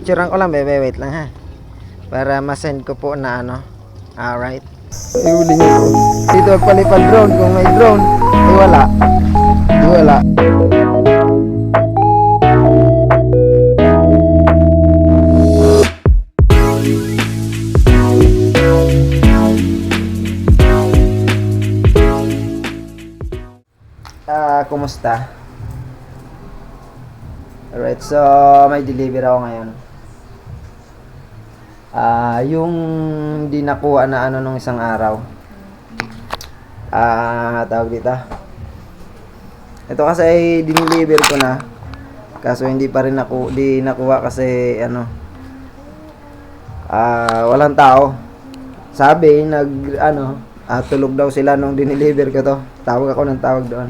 Pipicturean ko lang, bebe, wait lang ha. Para ma-send ko po na ano. Alright. Iuling ko. Dito magpalipad drone. Kung may drone, eh wala. Di wala. Kumusta? Alright, so may deliver ako ngayon. Yung hindi nakuha na ano nung isang araw. Tawag dito. Ito kasi ay dineliver ko na. Kaso hindi pa rin di nakuha kasi ano. Walang tao. Sabi tulog daw sila nung dineliver ko to. Tawag ako ng tawag doon.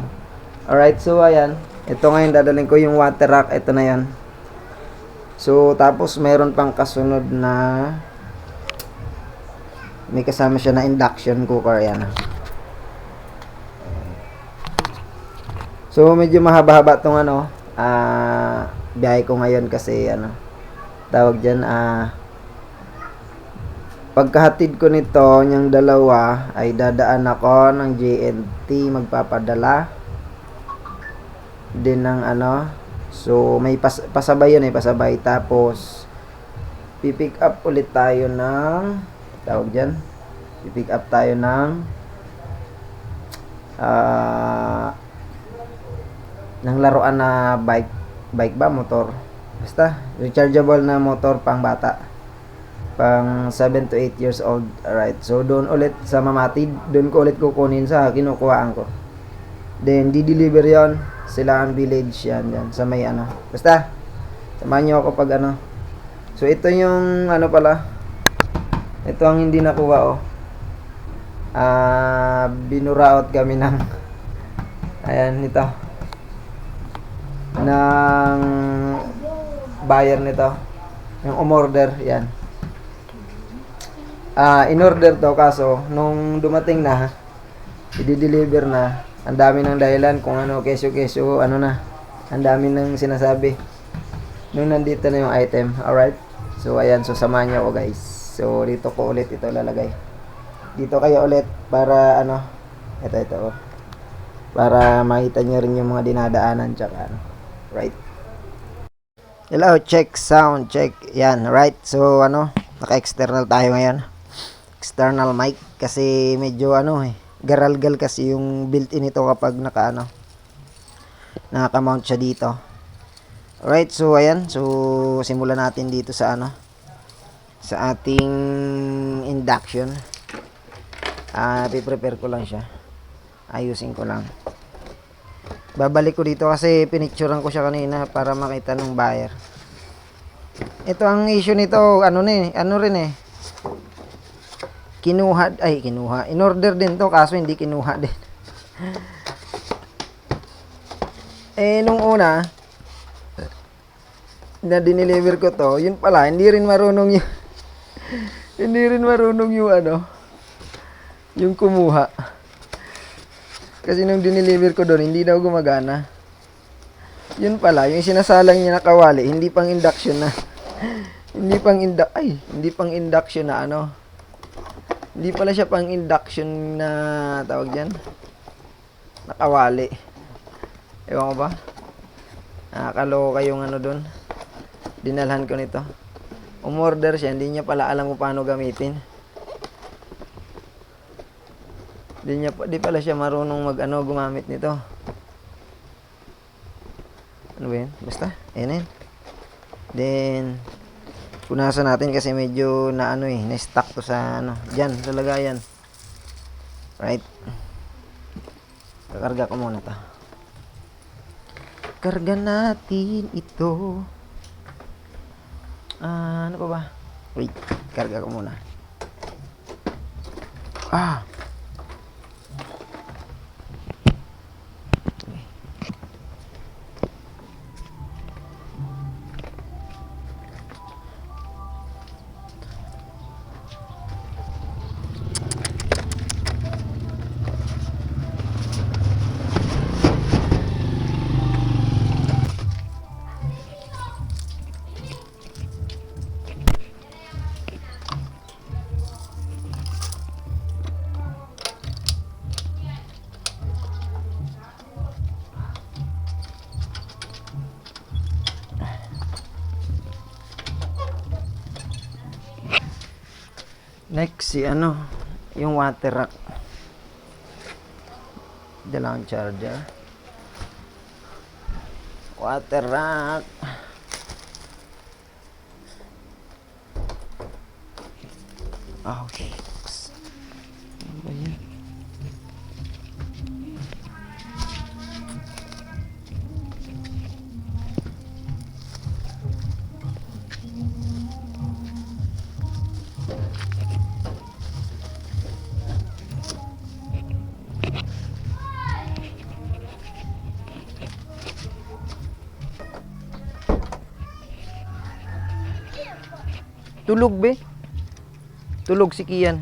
Alright, so ayan. Ito ngayon dadalhin ko yung water rack. Ito na yan. So tapos mayroon pang kasunod na may kasama siya na induction cooker. Yan. So medyo mahaba-haba tong biyahe ko ngayon kasi tawag dyan, pagkahatid ko nito yung dalawa ay dadaan ako ng JNT magpapadala din ng so may pasabay yun pasabay, tapos pipick up ulit tayo ng tawag dyan, pipick up tayo ng laruan na bike ba, motor, basta rechargeable na motor pang bata, pang 7 to 8 years old. Alright, so doon ulit sa Mamatid, doon ko ulit kukunin sa kinukuhaan ko, then di-deliver yon Silangan Village, yan sa may basta samahan nyo ako pag so ito yung pala, ito ang hindi nakuha binuraot kami ng ayan nito ng buyer nito, yung umorder yan. In-order to, kaso nung dumating na i-deliver na, ang dami ng dahilan kung kesyo ang dami ng sinasabi nung nandito na yung item. Alright, so ayan, so samahan niyo ako guys. So dito ko ulit ito lalagay, dito kayo ulit para ito para makita nyo rin yung mga dinadaanan tsaka right. Hello, check sound, check. Yan, right. So naka-external tayo ngayon, external mic, kasi medyo garalgal kasi yung built-in ito kapag naka-mount siya dito. Alright, so ayan, so simulan natin dito sa sa ating induction. Piprepare ko lang siya, ayusin ko lang, babalik ko dito kasi pinicturean ko siya kanina para makita ng buyer. Ito ang issue nito, kinuha. In-order din to, kaso hindi kinuha din. Nung una na dineliver ko to, yun pala, hindi rin marunong yung kumuha. Kasi nung dineliver ko doon, hindi daw gumagana. Yun pala, yung sinasalang niya na kawali, hindi pang induction na. Hindi pang induction na Hindi pala siya pang induction na tawag dyan, nakawali. Ewan ko ba, nakakaloka yung doon. Dinalhan ko nito, umorder siya, hindi niya pala alam kung paano gamitin. Di pala siya marunong gumamit nito. Ano ba yun? Basta, ayan. Then punasan natin kasi medyo na-stuck to sa dyan sa lagayan. Right, kakarga ko muna to. Karga natin ito. Ano pa ba? Wait, karga ko muna. Next, si ano, yung water rack. Dalang charger. Water rack. Oh, shucks. Ano ba yan? Tulog be. Tulog si Kian.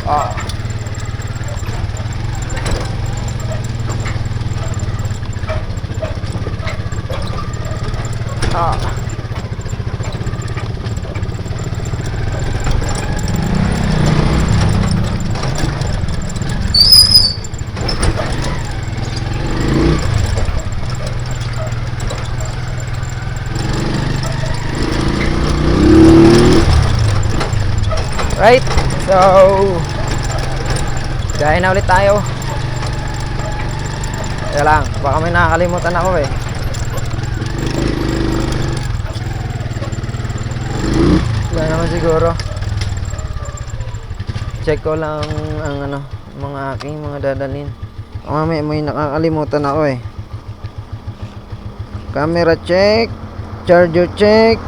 Ah. Ah. Right, so gaya na ulit tayo. Kaya lang, baka may nakakalimutan ako eh. Wala naman siguro. Check ko lang ang ano, mga aking mga dadalhin. May nakakalimutan ako eh. Camera check, charger check,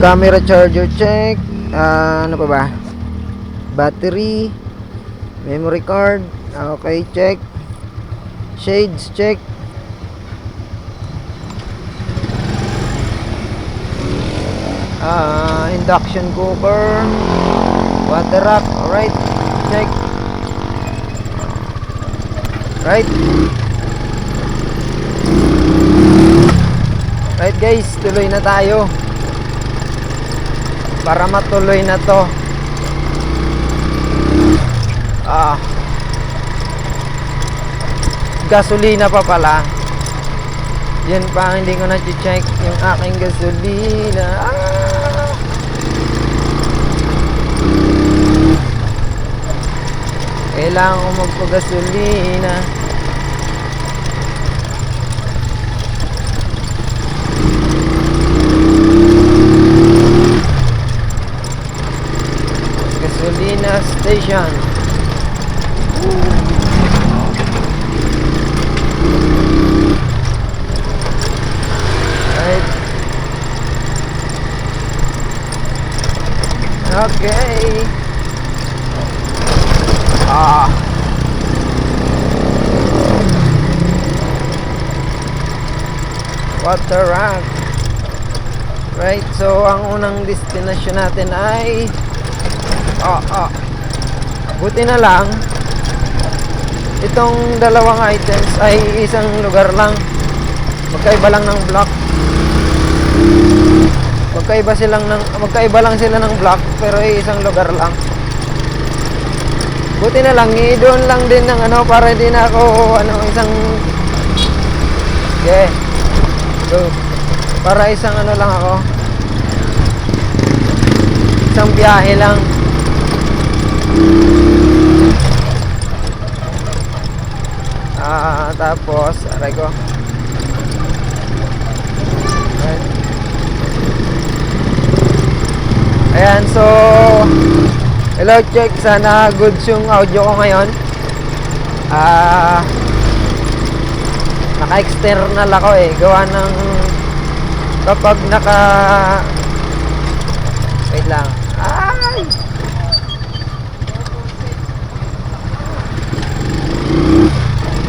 camera charger check, ano pa ba? Battery, memory card, okay, check. Shades check. Induction cooker, water rack, alright, check. Right. Right guys, tuloy na tayo. Para matuloy na to. Gasolina pa pala. Yan pa, hindi ko na-check yung aking gasolina. Kailangan ko magpagasolina. Gasolina station. Right. Okay. Water rack. Right, so ang unang destination natin ay buti na lang itong dalawang items ay isang lugar lang. Magkaiba lang ng block. Magkaiba lang sila ng block, pero ay isang lugar lang. Buti na lang, doon lang din ng ano, para hindi na ako isang so, para isang ano lang ako, isang biyahe lang. Tapos aray ko. Ayan, so hello, check, sana goods yung audio ko ngayon. naka-external ako eh. Gawa ng kapag wait lang. Ay!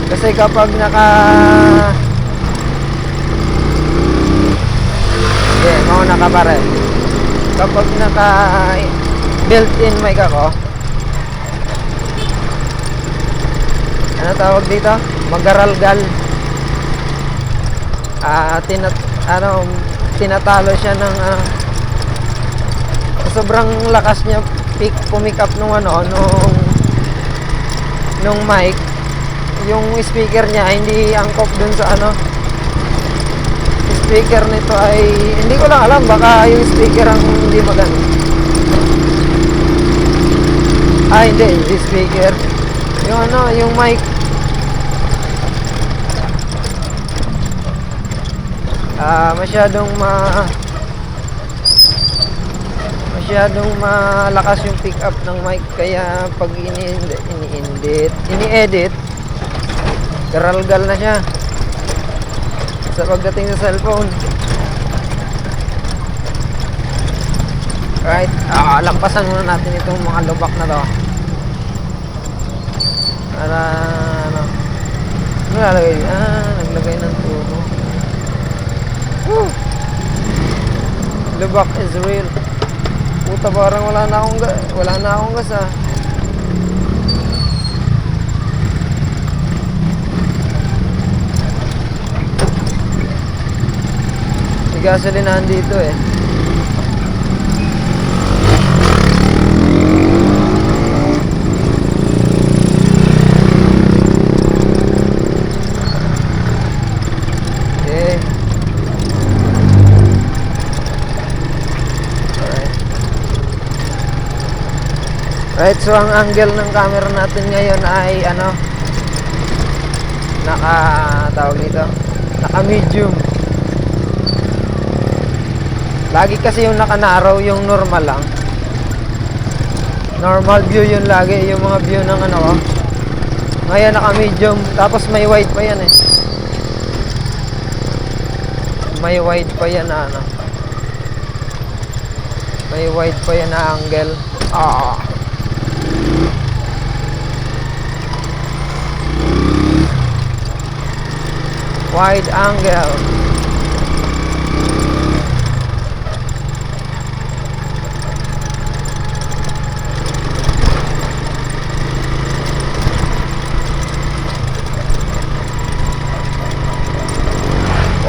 Kasi kapag mauna ka pare. Kapag built-in mic ako, ano tawag dito? Magaralgal. Tinatalo siya ng sobrang lakas niya pumick up nung mic. Yung speaker niya hindi angkop dun sa speaker nito ay hindi ko lang alam, baka yung speaker ang hindi maganda. Hindi yung speaker, yung mic masyadong malakas yung pick up ng mic, kaya pag ini-edit garalgal na siya sa pagdating sa cellphone. Right, lampasan muna natin itong mga lubak na to para naglagay ng tubo. Lubak is real. Puta, parang wala na akong gas ah. May gasolinahan dito eh. Right, so ang angle ng camera natin ngayon ay naka-medium. Lagi kasi yung naka-narrow, yung normal lang. Normal view yun lagi, yung mga view ng Ngayon naka-medium, tapos may wide pa yan eh. May wide pa yan na May wide pa yan na angle. Wide angle.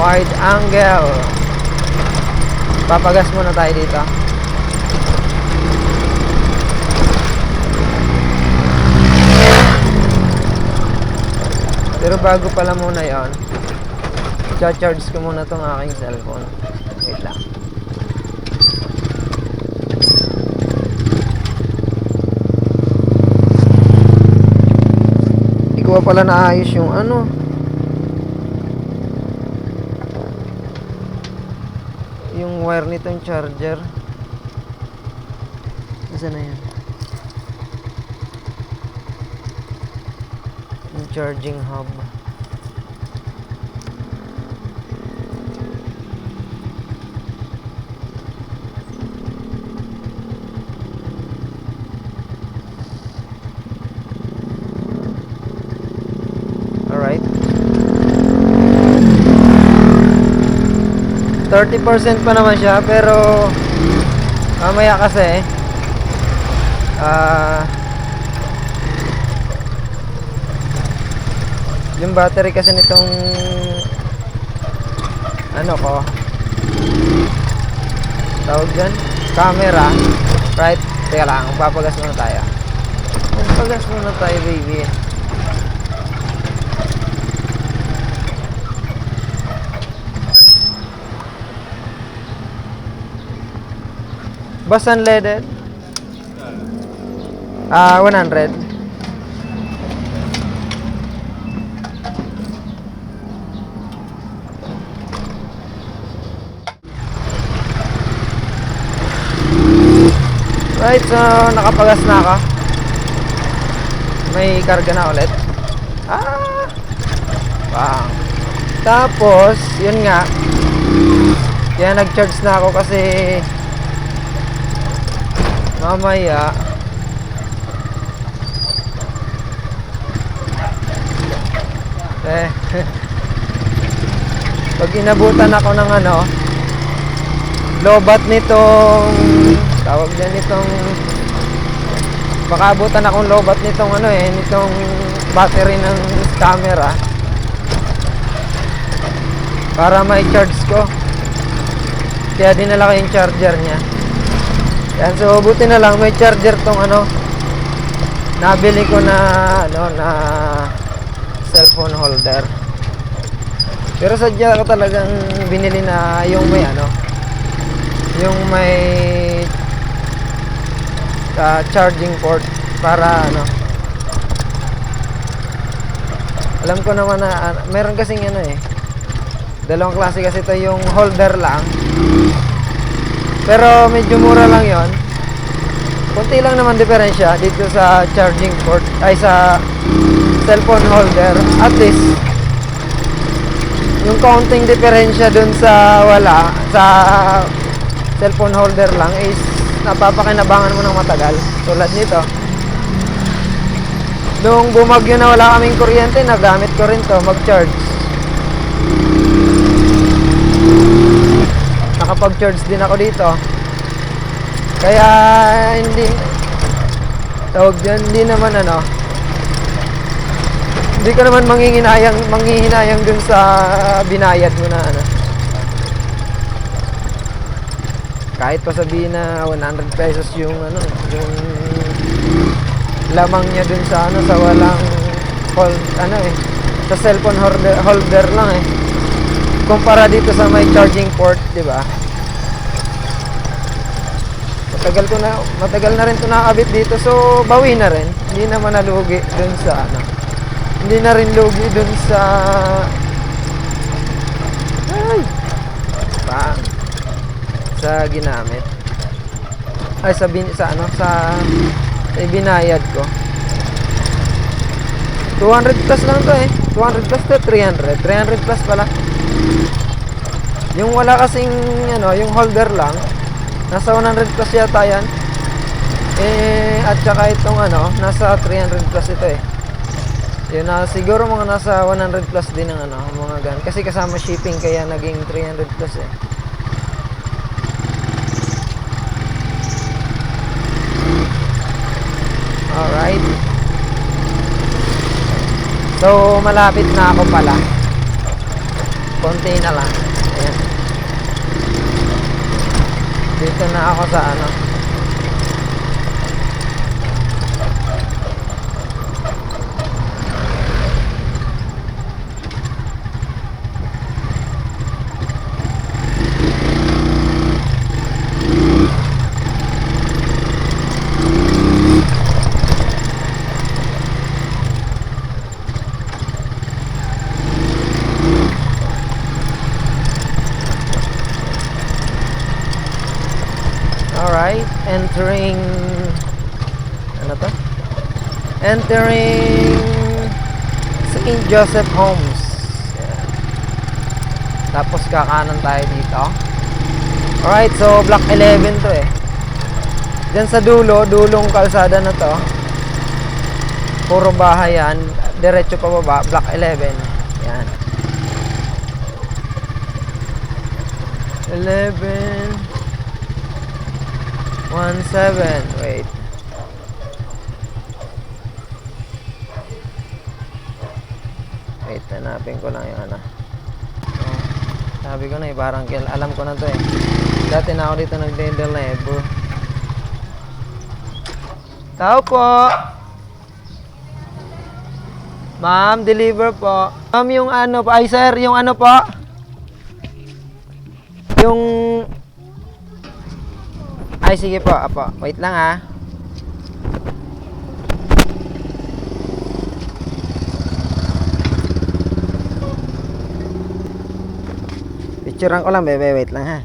Wide angle. Papagas muna tayo dito. Pero bago pala muna yon, charge ko muna tong aking cellphone. Wait lang. Hindi ko pala naayos yung yung wire nitong charger. Nasaan na yan? Yung charging hub. Alright. 30% pa naman siya, pero mamaya kasi yung battery kasi nitong tawag dyan, camera, right? Teka lang, papagas muna tayo, baby. Bus unleaded 100. Right, so nakapagas na ako. May karga na ulit. Bang. Tapos, yun nga. Kaya nag-charge na ako kasi mamaya pag inabutan ako ng ano, lobat nitong tawag din nitong baka abutan akong lobat nitong ano nitong battery ng camera para may charge ko. Kaya dinala ko yung charger niya. Yan, so buti na lang may charger tong ano nabili ko na ano na cellphone holder. Pero sadya ko talagang binili na yung may ano yung may charging port para ano. Alam ko naman na meron kasing ano dalawang klase kasi ito, yung holder lang pero medyo mura lang yon. Kunti lang naman diferensya dito sa charging port ay sa cellphone holder. At least yung counting diferensya dun sa wala sa cellphone holder lang is napapakinabangan mo ng matagal. Tulad nito, nung bumagyo na wala kaming kuryente, nagamit ko rin to mag-charge. Nakapag-charge din ako dito. Kaya hindi tawag dyan, hindi naman ano, hindi ko naman manghihinayang dun sa binayad mo na ano. Kahit pa sabihin na 100 pesos yung ano, yung lamang niya dun sa ano, sa walang sa cellphone holder lang kumpara dito sa may charging port, di ba? Matagal na rin ito nakakabit dito, so bawi na rin. Hindi naman nalugi dun sa ano, hindi na rin lugi dun sa sa ginamit ay sa binayad ko. 200 plus lang to 200 plus to 300 plus pala. Yung wala kasing ano, yung holder lang nasa 100 plus yata yan at saka itong ano nasa 300 plus ito yun na siguro mga nasa 100 plus din ang ano mga gan kasi kasama shipping kaya naging 300 plus Alright, so malapit na ako pala, konti na lang. Ayan, dito na ako sa ano entering St. Joseph Homes. Ayan. Tapos kakanan tayo dito. Alright, so block 11 to Diyan sa dulong kalsada na to, puro bahay yan, diretso pa baba, block 11. Yan, 1117. Wait, hanapin ko lang yung ano. Sabi ko na parang alam ko na to dati na ako dito nag-deliver. Tao po ma'am, deliver po ma'am. Yung ano po, ay sir, yung ano po, yung ay sige po, apo, wait lang picturean ko lang bebe, wait lang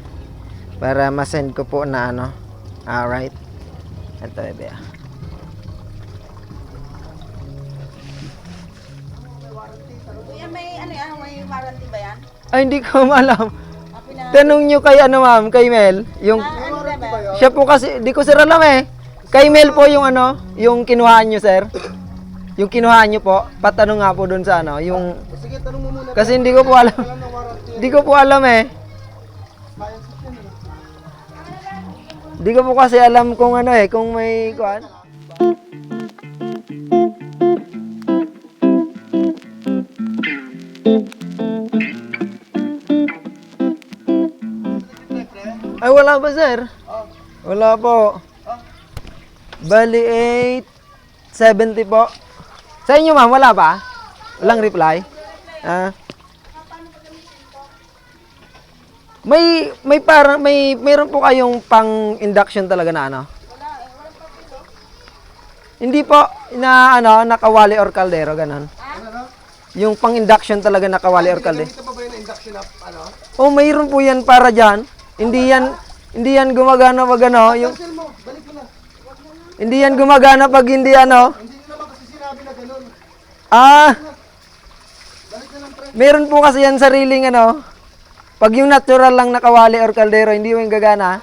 para ma-send ko po na ano. Alright, ito bebe Kuya, may ano yan? May warranty ba yan? Ay, hindi ko alam. Pina... Tanong nyo kay ano ma'am, kay Mel. Yung, ano ba? siya po kasi, di ko sir alam eh. Kay Mel po yung ano, yung kinuhaan nyo sir. Yung kinuhaan nyo po, patanong nga po dun sa ano, yung... Sige, tanong mo muna. Kasi hindi ko po alam. Hindi ko po alam eh. Hindi ko po kasi alam kung ano eh, kung may kuan. Ay, wala ba, sir? Wala po. Bali, 870 po. Sa inyo, ma'am, wala ba? Walang reply? Ah. May parang, mayroon po kayong pang induction talaga na ano? Hindi po, na ano, nakawali or kaldero, ganun. Yung pang induction talaga nakawali or kaldero. Ito pa ba yung induction up, ano? Oh, mayroon po yan para dyan. Hindi yan gumagana pag ano, yung Cancel mo, balik mo na. hindi yan gumagana pag hindi ano. Hindi nyo naman kasi sinabi na ganun. Ah, Balik na lang, pre. meron po kasi yan sariling ano. Pag yung natural lang nakawali or kaldero, hindi yung gagana.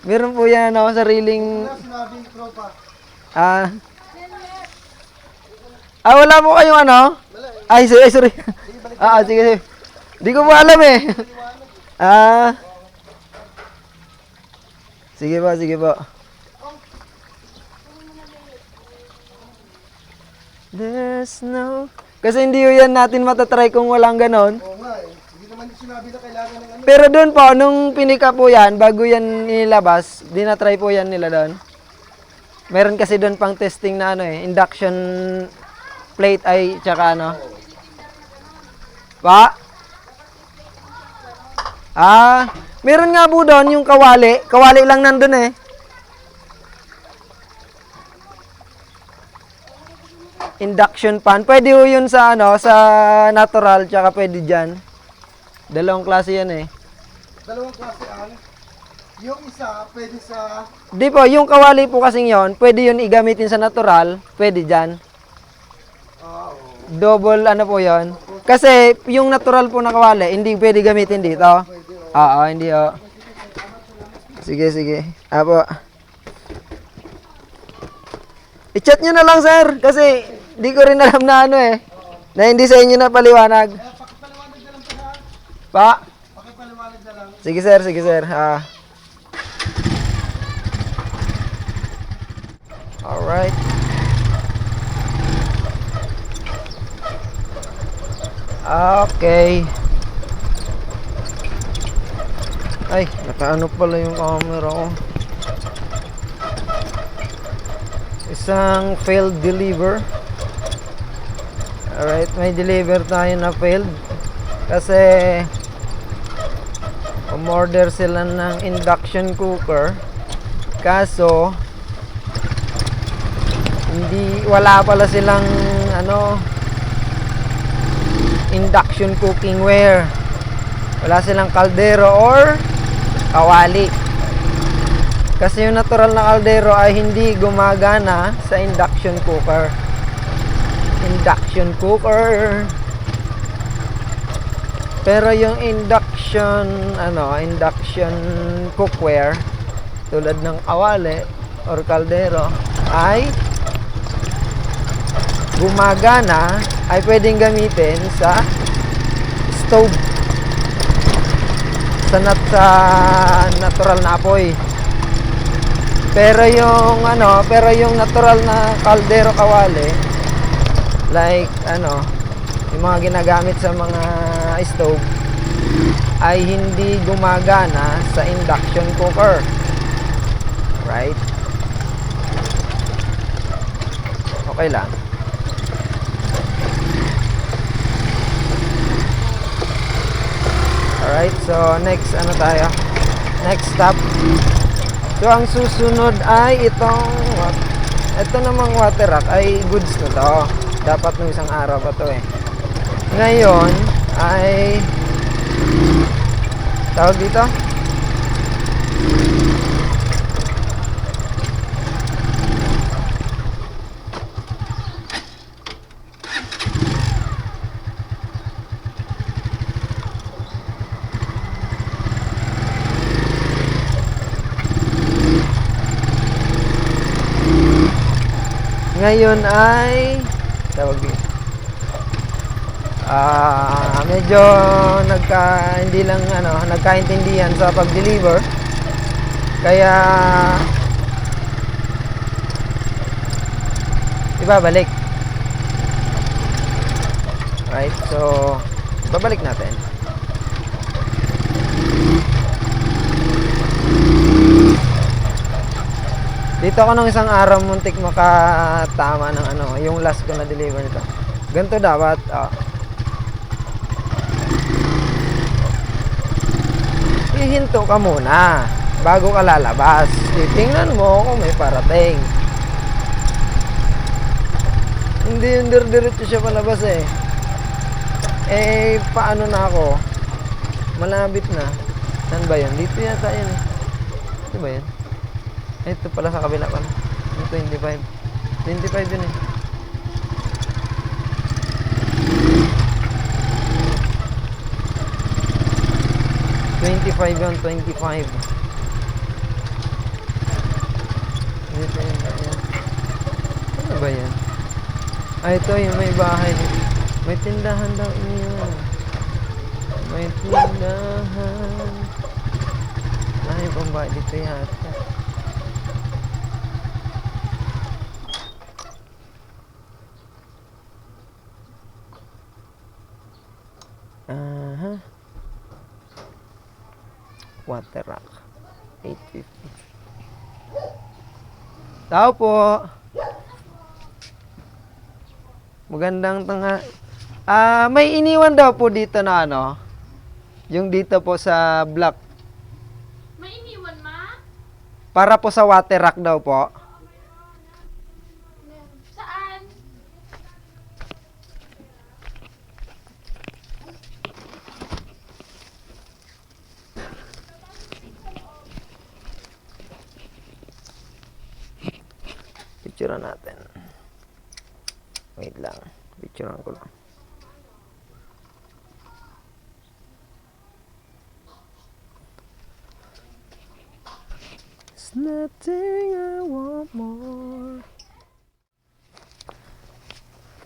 Meron po yan ano, sariling Wala sinabi yung tropa. ah. Wala po kayong ano? Ay, sorry. Sige, sige. Di ko po alam eh. Sige po, sige po. There's no... Kasi hindi yan natin matatry kung walang ganon. Oo nga eh. Hindi naman yung sinabi na kailangan ng ano. Pero doon po, nung pinika po yan, bago yan nilabas, dinatry po yan nila doon. Meron kasi doon pang testing na ano eh, induction plate ay tsaka ano. Pa? Meron nga po doon yung kawali. Kawali lang nandun eh. Induction pan. Pwede ho yun sa ano, sa natural tsaka pwede dyan. Dalawang klase yan eh. Dalawang klase ang. Yung isa, pwede sa... Di po, yung kawali po kasing yon, pwede yun igamitin sa natural, pwede dyan. Oo. Double ano po yon. Kasi yung natural po na kawali, hindi pwede gamitin dito. Oo, hindi o. Sige, sige. Apo. I-chat nyo na lang, sir. Kasi di ko rin alam na ano eh. Na hindi sa inyo na paliwanag. Pakipaliwanag na lang pa ha. Pa? Pakipaliwanag na lang. Sige, sir. Sige, sir. Alright. Okay. Ay, nakaano pala yung camera ko. Isang failed deliver. Alright, may deliver tayo na failed. Kasi umorder sila ng induction cooker. Kaso wala pala silang ano, induction cooking ware. Wala silang kaldero or kawali. Kasi yung natural na kaldero ay hindi gumagana sa induction cooker. Induction cooker. Pero yung induction cookware tulad ng kawali or kaldero ay gumagana, ay pwedeng gamitin sa stove, sa natural na apoy. Pero yung natural na kaldero kawali, like yung mga ginagamit sa mga stove, ay hindi gumagana sa induction cooker. Right? Okay lang. Alright, so next next stop. So ang susunod ay ito namang water rack ay goods na to. Dapat nung isang araw pa to eh. Ngayon ay tawag dito, Ngayon ay tawag dito. Medyo hindi lang nagkaintindihan sa pag-deliver. Kaya ibabalik. Right? So, babalik natin. Dito ako nung isang araw muntik makatama ng yung last ko na deliver nito. Ganito dapat. Hihinto ka muna bago ka lalabas. Titingnan mo kung may parating. Hindi yung diretso siya palabas eh. Paano na ako? Malapit na. Saan ba yun? Dito yata yun eh. Ito ba yun? Ito pala sa kabila pala. Yung 25. 25 yun eh. Yun, 25. Dito yun. Ano ba yan? Ito yung may bahay. May tindahan daw yun. May tindahan. Ay, pambahay dito yata. Water Rock 850. Tao po. Magandang may iniwan daw po dito na yung dito po sa block. May iniwan, ma? Para po sa water rock daw po. Saan? Picturean natin. Wait lang. Picturean ko lang. There's nothing I want more.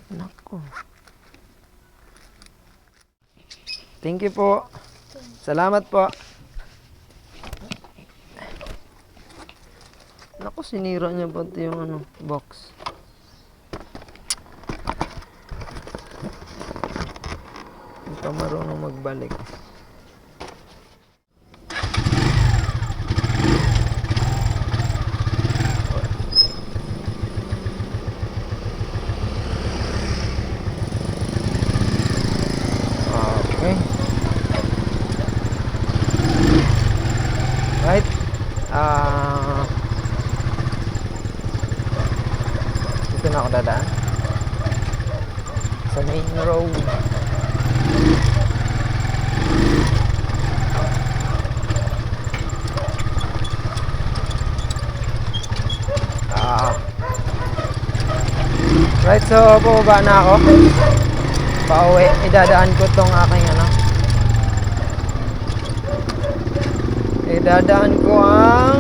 Nako. Thank you po. Salamat po. Nako, sinira niya pati yung box. Hindi pa marunong magbalik. Okay. Right. Dito na ako dadaan. Sa main road. Right, so bumaba na ako. Pauwi. Idadaan ko tong aking idadaan ko ang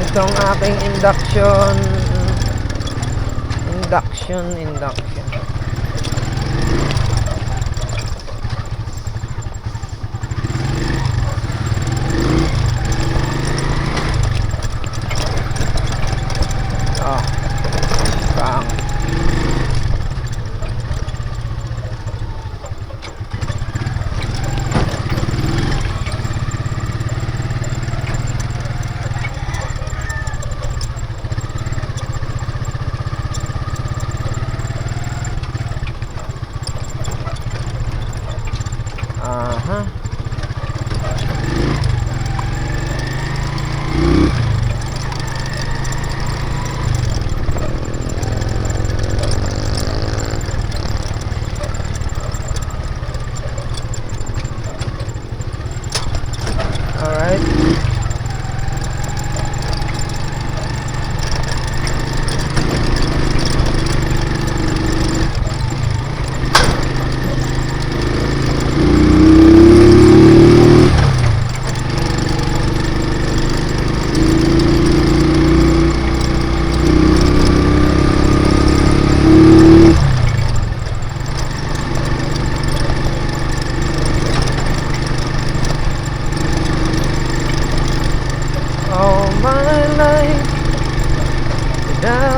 itong aking induction. Bang. Alright.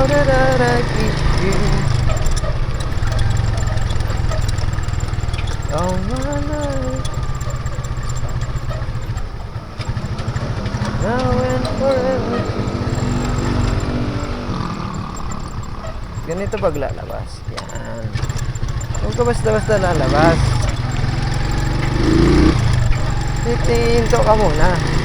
How did I keep you all my life? Now and forever. Ganito pag lalabas. Yan. Huwag ka basta-basta lalabas. Titinto ka muna.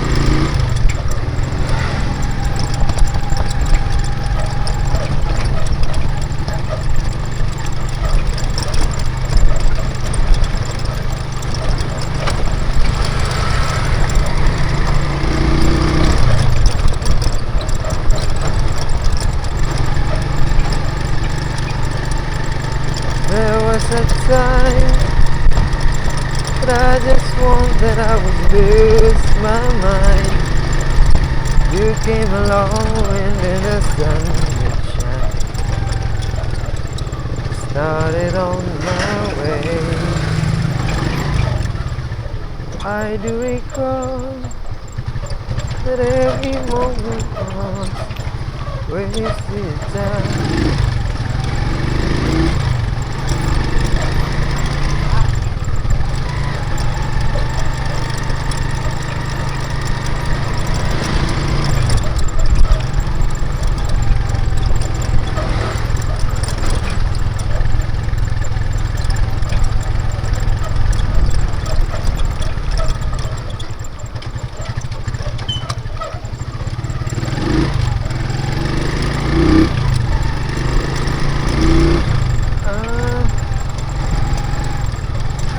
There was a time that I just want that I would lose my mind. You came along and then the sun would shine. Started on my way. I do recall that every moment was wasted time.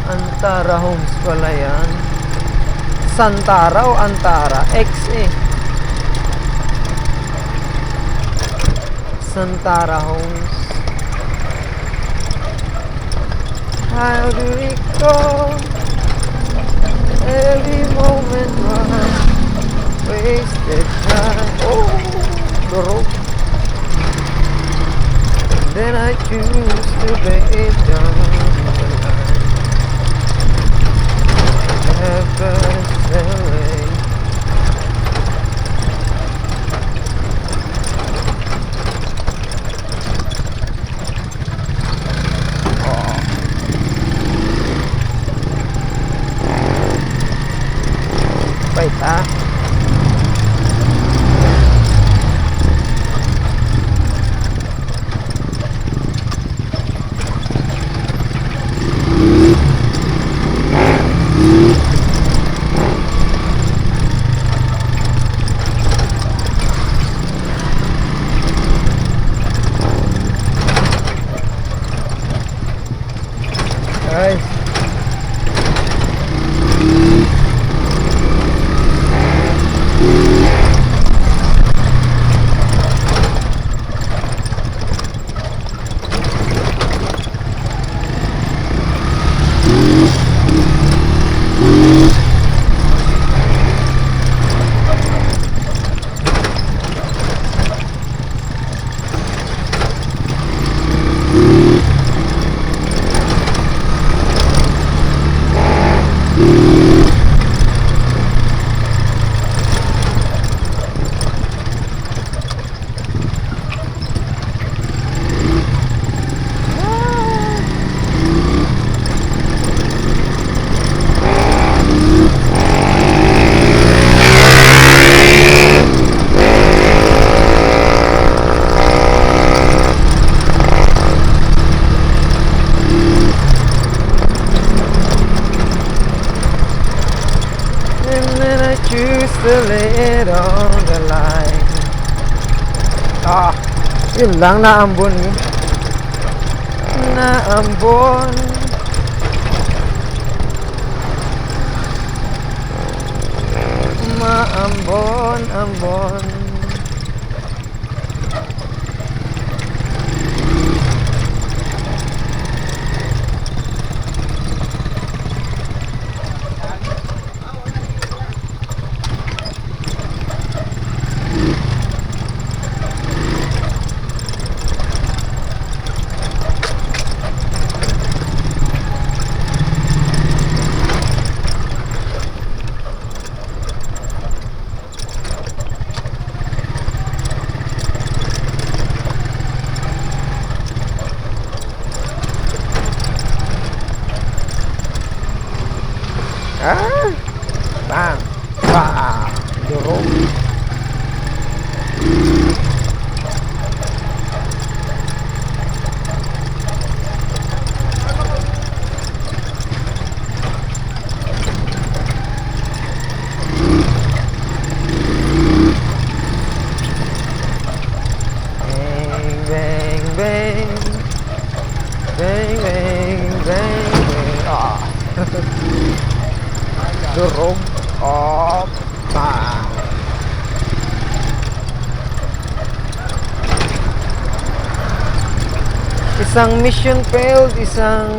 Antara Homes pala yan. Santara o Antara? X eh. Santara Homes. How do we go? Every moment was wasted time. Oh, durog. Then I choose to lay down the line. Never away. Wait, guys. Choose to lay it on the line. Yun lang, naambon eh. Naambon. Maambon, ambon. Isang mission failed, isang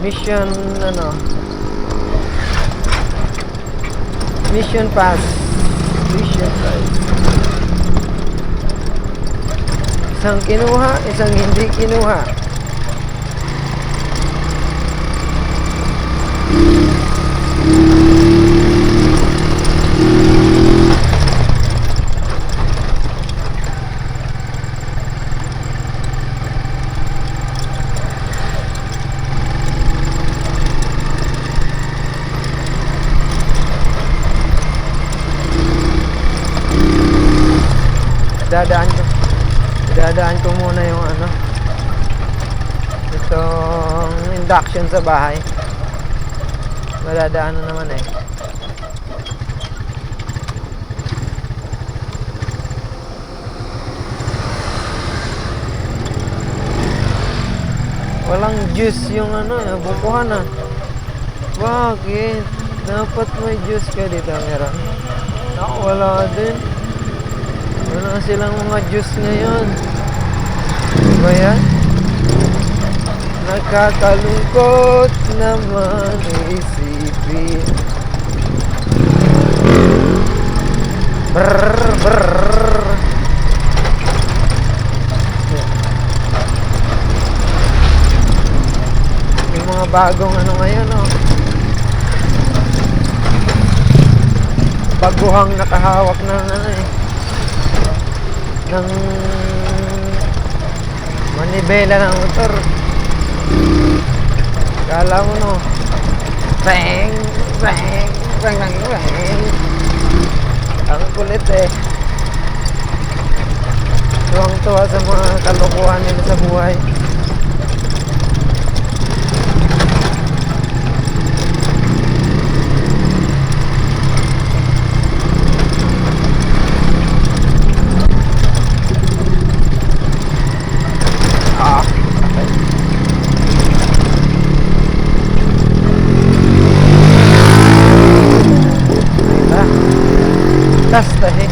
mission mission pass. Mission pass. Isang kinuha, isang hindi kinuha. Dadaan ko muna yung itong induction sa bahay. Madadaan na naman eh. Walang juice yung bungkuhan ah. Bakit? Dapat may juice ka dito, meron. Ako wala din. Wala silang mga juice ngayon. Diba yan? Nakakalungkot naman isipin. Brrr, brrr. Yung mga bagong ngayon baguhang nakahawak ng ng manibela ng motor. Kala mo bang bang bang bang bang. Ang kulit eh. Tuwang-tuwa sa mga kalokohan nila sa buhay. Basta eh.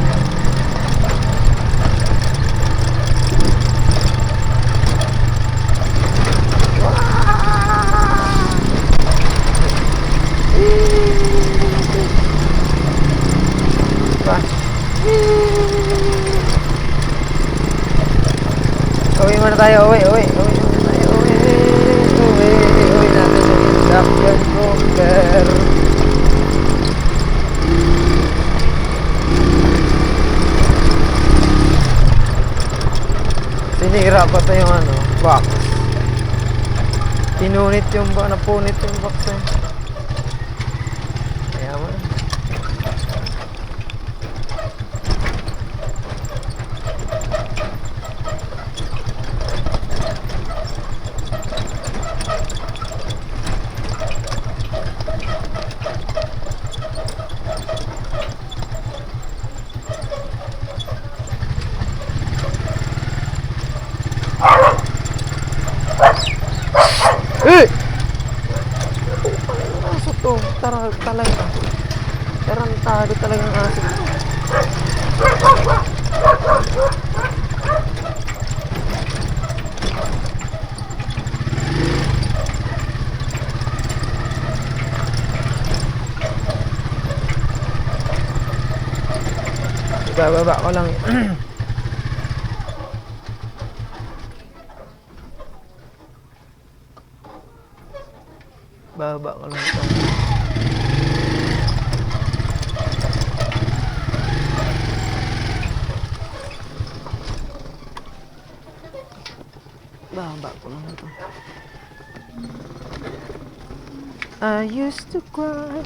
Uwi muna tayo, uwi natin yung induction cooker. Sinira pa tayo yung box. Pinunit yung napunit yung box eh. Kaya mo na. Aso to, tarantado talagang aso. Bababa ko lang. Baba ko lang ito. Baba ko lang ito. I used to cry.